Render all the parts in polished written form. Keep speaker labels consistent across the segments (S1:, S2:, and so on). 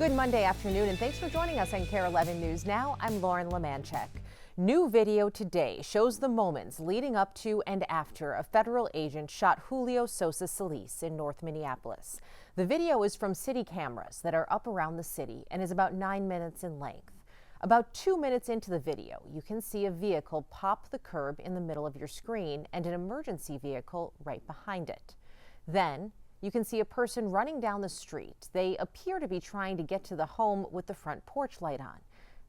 S1: Good Monday afternoon, and thanks for joining us on Kare 11 News Now. I'm Lauren Lemanchek. New video today shows the moments leading up to and after a federal agent shot Julio Sosa Solis in North Minneapolis. The video is from city cameras that are up around the city and is about 9 minutes in length. About 2 minutes into the video, you can see a vehicle pop the curb in the middle of your screen and an emergency vehicle right behind it. Then, you can see a person running down the street. They appear to be trying to get to the home with the front porch light on.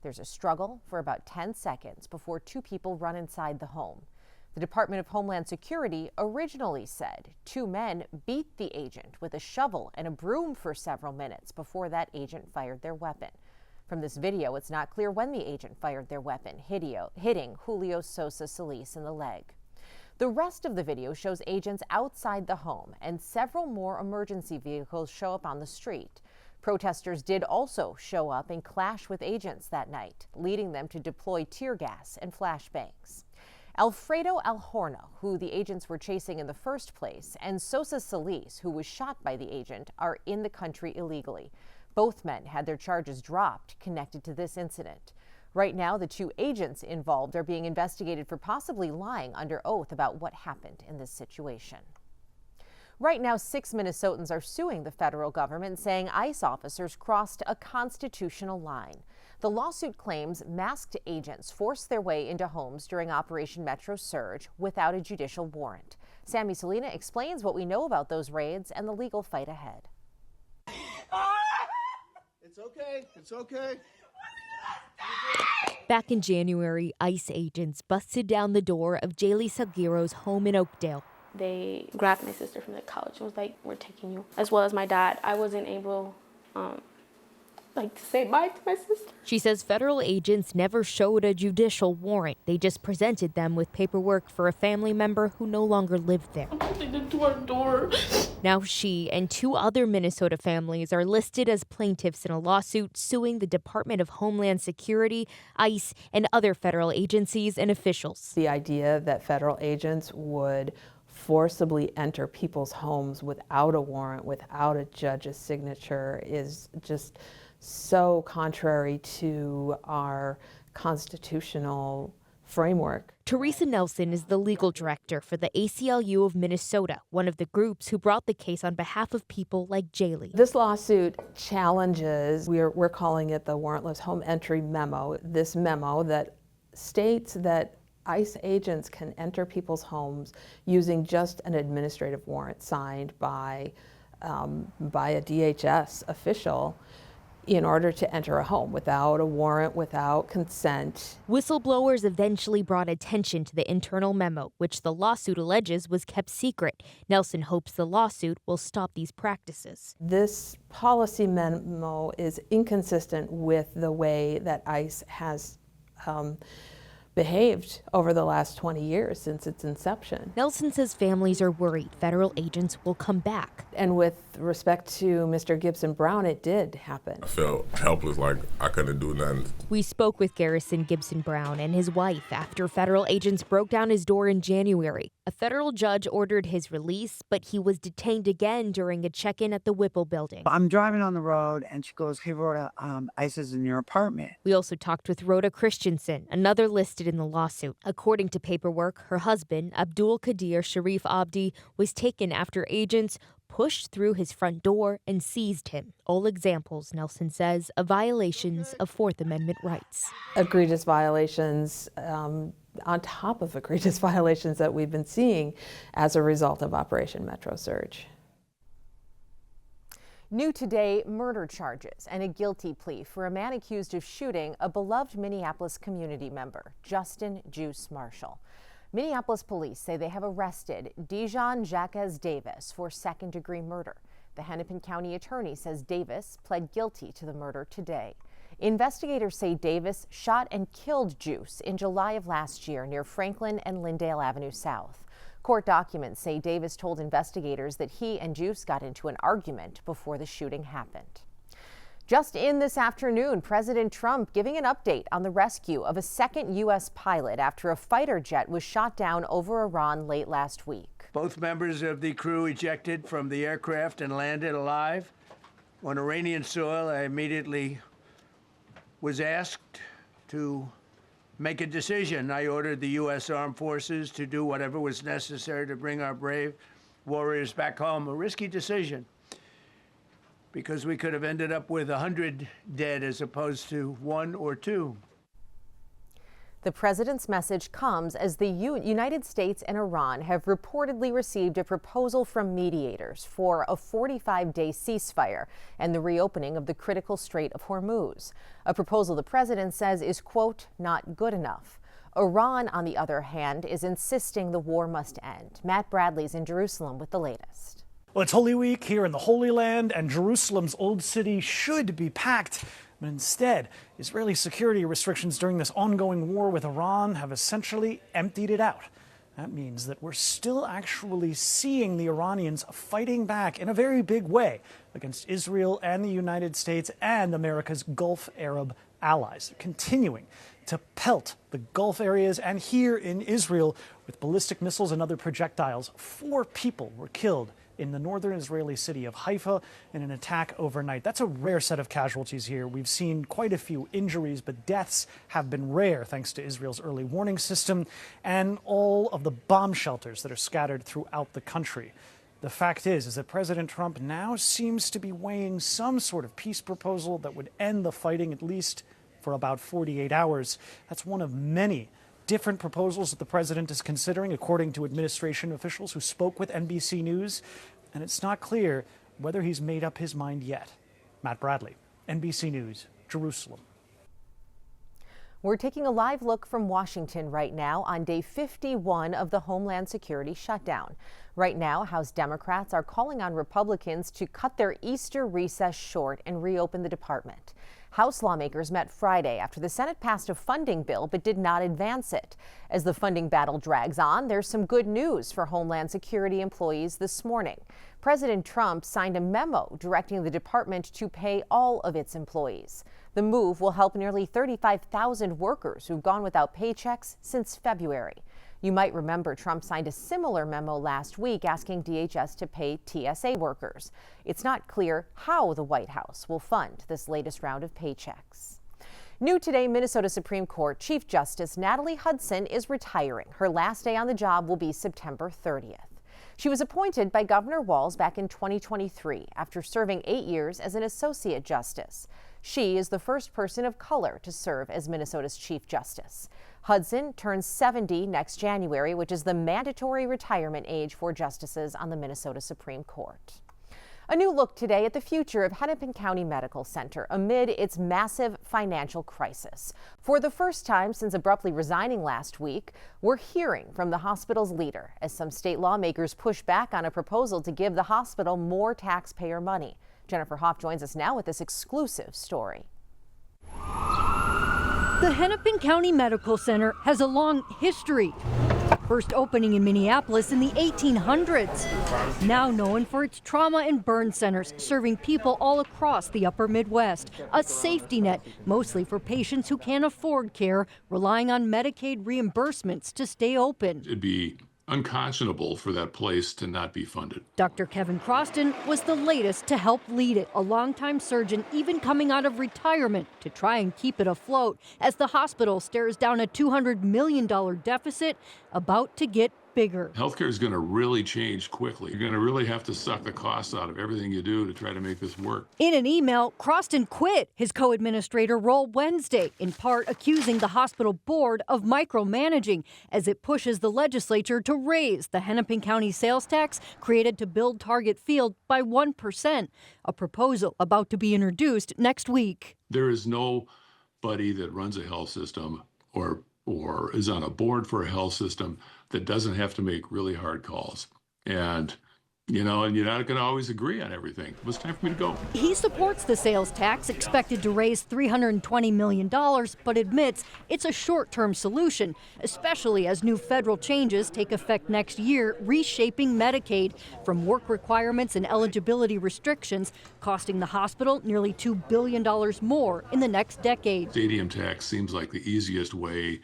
S1: There's a struggle for about 10 seconds before two people run inside the home. The Department of Homeland Security originally said two men beat the agent with a shovel and a broom for several minutes before that agent fired their weapon. From this video, it's not clear when the agent fired their weapon, hitting Julio Sosa Solis in the leg. The rest of the video shows agents outside the home and several more emergency vehicles show up on the street. Protesters did also show up and clash with agents that night, leading them to deploy tear gas and flashbangs. Alfredo Alhorno, who the agents were chasing in the first place, and Sosa Solis, who was shot by the agent, are in the country illegally. Both men had their charges dropped connected to this incident. Right now, the two agents involved are being investigated for possibly lying under oath about what happened in this situation. Right now, 6 Minnesotans are suing the federal government, saying ICE officers crossed a constitutional line. The lawsuit claims masked agents forced their way into homes during Operation Metro Surge without a judicial warrant. Sammy Salina explains what we know about those raids and the legal fight ahead.
S2: It's okay. It's okay.
S3: Back in January, ICE agents busted down the door of Jaylee Salguero's home in Oakdale.
S4: They grabbed my sister from the couch and was like, "We're taking you." As well as my dad. I wasn't able to say bye to my sister.
S3: She says federal agents never showed a judicial warrant. They just presented them with paperwork for a family member who no longer lived there.
S4: They did to our door.
S3: Now she and two other Minnesota families are listed as plaintiffs in a lawsuit suing the Department of Homeland Security, ICE, and other federal agencies and officials.
S5: The idea that federal agents would forcibly enter people's homes without a warrant, without a judge's signature, is just so contrary to our constitutional framework.
S3: Teresa Nelson is the legal director for the ACLU of Minnesota, one of the groups who brought the case on behalf of people like Jaylee.
S5: This lawsuit challenges, we're calling it the warrantless home entry memo, this memo that states that ICE agents can enter people's homes using just an administrative warrant signed by a DHS official in order to enter a home without a warrant, without consent.
S3: Whistleblowers eventually brought attention to the internal memo, which the lawsuit alleges was kept secret. Nelson hopes the lawsuit will stop these practices.
S5: This policy memo is inconsistent with the way that ICE has behaved over the last 20 years since its inception.
S3: Nelson says families are worried federal agents will come back.
S5: And with respect to Mr. Gibson Brown, it did happen.
S6: I felt helpless, like I couldn't do nothing.
S3: We spoke with Garrison Gibson Brown and his wife after federal agents broke down his door in January. A federal judge ordered his release, but he was detained again during a check-in at the Whipple building.
S7: I'm driving on the road, and she goes, "Hey, Rhoda, ICE is in your apartment."
S3: We also talked with Rhoda Christensen, another listed in the lawsuit. According to paperwork, her husband, Abdul Qadir Sharif Abdi, was taken after agents pushed through his front door and seized him. All examples, Nelson says, of violations of Fourth Amendment rights.
S5: Egregious violations on top of egregious violations that we've been seeing as a result of Operation Metro Surge.
S1: New today, murder charges and a guilty plea for a man accused of shooting a beloved Minneapolis community member, Justin Juice Marshall. Minneapolis police say they have arrested Dijon Jacques Davis for second-degree murder. The Hennepin County attorney says Davis pled guilty to the murder today. Investigators say Davis shot and killed Juice in July of last year near Franklin and Lyndale Avenue South. Court documents say Davis told investigators that he and Juice got into an argument before the shooting happened. Just in this afternoon, President Trump giving an update on the rescue of a second U.S. pilot after a fighter jet was shot down over Iran late last week.
S8: Both members of the crew ejected from the aircraft and landed alive. On Iranian soil, I immediately was asked to make a decision. I ordered the U.S. Armed Forces to do whatever was necessary to bring our brave warriors back home. A risky decision, because we could have ended up with 100 dead as opposed to 1 or 2.
S1: The president's message comes as the United States and Iran have reportedly received a proposal from mediators for a 45-day ceasefire and the reopening of the critical Strait of Hormuz. A proposal the president says is, quote, not good enough. Iran, on the other hand, is insisting the war must end. Matt Bradley's in Jerusalem with the latest.
S9: Well, it's Holy Week here in the Holy Land, and Jerusalem's Old City should be packed. But instead, Israeli security restrictions during this ongoing war with Iran have essentially emptied it out. That means that we're still actually seeing the Iranians fighting back in a very big way against Israel and the United States and America's Gulf Arab allies, continuing to pelt the Gulf areas and here in Israel with ballistic missiles and other projectiles. 4 people were killed in the northern Israeli city of Haifa in an attack overnight. That's a rare set of casualties here. We've seen quite a few injuries, but deaths have been rare thanks to Israel's early warning system and all of the bomb shelters that are scattered throughout the country. The fact is that President Trump now seems to be weighing some sort of peace proposal that would end the fighting at least for about 48 hours. That's one of many different proposals that the president is considering, according to administration officials who spoke with NBC News. And it's not clear whether he's made up his mind yet. Matt Bradley, NBC News, Jerusalem.
S1: We're taking a live look from Washington right now on day 51 of the Homeland Security shutdown. Right now, House Democrats are calling on Republicans to cut their Easter recess short and reopen the department. House lawmakers met Friday after the Senate passed a funding bill but did not advance it. As the funding battle drags on, there's some good news for Homeland Security employees this morning. President Trump signed a memo directing the department to pay all of its employees. The move will help nearly 35,000 workers who've gone without paychecks since February. You might remember Trump signed a similar memo last week asking DHS to pay TSA workers. It's not clear how the White House will fund this latest round of paychecks. New today, Minnesota Supreme Court Chief Justice Natalie Hudson is retiring. Her last day on the job will be September 30th. She was appointed by Governor Walz back in 2023 after serving 8 years as an associate justice. She is the first person of color to serve as Minnesota's Chief Justice. Hudson turns 70 next January, which is the mandatory retirement age for justices on the Minnesota Supreme Court. A new look today at the future of Hennepin County Medical Center amid its massive financial crisis. For the first time since abruptly resigning last week, we're hearing from the hospital's leader as some state lawmakers push back on a proposal to give the hospital more taxpayer money. Jennifer Hoff joins us now with this exclusive story.
S10: The Hennepin County Medical Center has a long history. First opening in Minneapolis in the 1800s. Now known for its trauma and burn centers, serving people all across the upper Midwest. A safety net, mostly for patients who can't afford care, relying on Medicaid reimbursements to stay open.
S11: It'd be unconscionable for that place to not be funded.
S10: Dr. Kevin Croston was the latest to help lead it, a longtime surgeon even coming out of retirement to try and keep it afloat as the hospital stares down a $200 million deficit about to get bigger.
S11: Healthcare is going to really change quickly. You're going to really have to suck the costs out of everything you do to try to make this work.
S10: In an email, Croston quit his co-administrator role Wednesday, in part accusing the hospital board of micromanaging as it pushes the legislature to raise the Hennepin County sales tax created to build Target Field by 1%, a proposal about to be introduced next week.
S11: There is nobody that runs a health system or is on a board for a health system that doesn't have to make really hard calls. And you're not going to always agree on everything. It was time for me to go.
S10: He supports the sales tax, expected to raise $320 million, but admits it's a short-term solution, especially as new federal changes take effect next year, reshaping Medicaid from work requirements and eligibility restrictions, costing the hospital nearly $2 billion more in the next decade.
S11: Stadium tax seems like the easiest way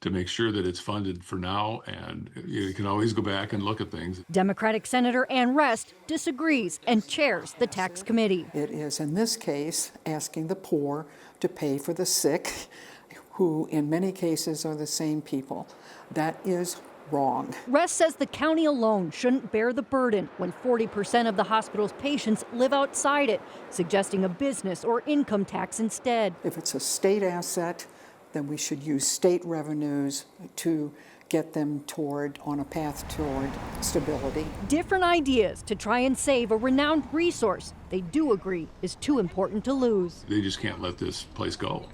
S11: to make sure that it's funded for now, and you can always go back and look at things.
S10: Democratic Senator Ann Rest disagrees and chairs the tax committee.
S12: It is, in this case, asking the poor to pay for the sick, who in many cases are the same people. That is wrong.
S10: Rest says the county alone shouldn't bear the burden when 40% of the hospital's patients live outside it, suggesting a business or income tax instead.
S12: If it's a state asset, then we should use state revenues to get them on a path toward stability.
S10: Different ideas to try and save a renowned resource they do agree is too important to lose.
S11: They just can't let this place go.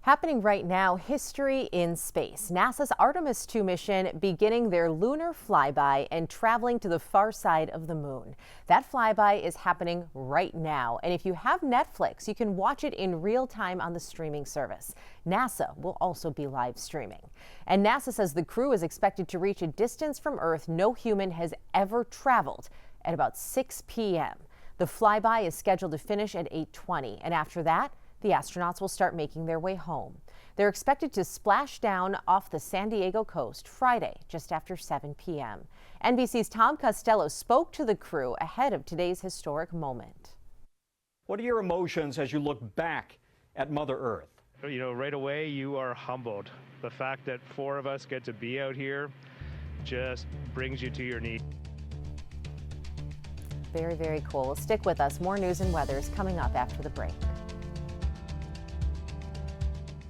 S1: Happening right now, history in space. NASA's Artemis 2 mission beginning their lunar flyby and traveling to the far side of the moon. That flyby is happening right now, and if you have Netflix, you can watch it in real time on the streaming service. NASA will also be live streaming. And NASA says the crew is expected to reach a distance from Earth no human has ever traveled at about 6 p.m. The flyby is scheduled to finish at 8:20, and after that, the astronauts will start making their way home. They're expected to splash down off the San Diego coast Friday, just after 7 p.m. NBC's Tom Costello spoke to the crew ahead of today's historic moment.
S13: What are your emotions as you look back at Mother Earth?
S14: You know, right away you are humbled. The fact that 4 of us get to be out here just brings you to your knees.
S1: Very, very cool. Well, stick with us. More news and weather is coming up after the break.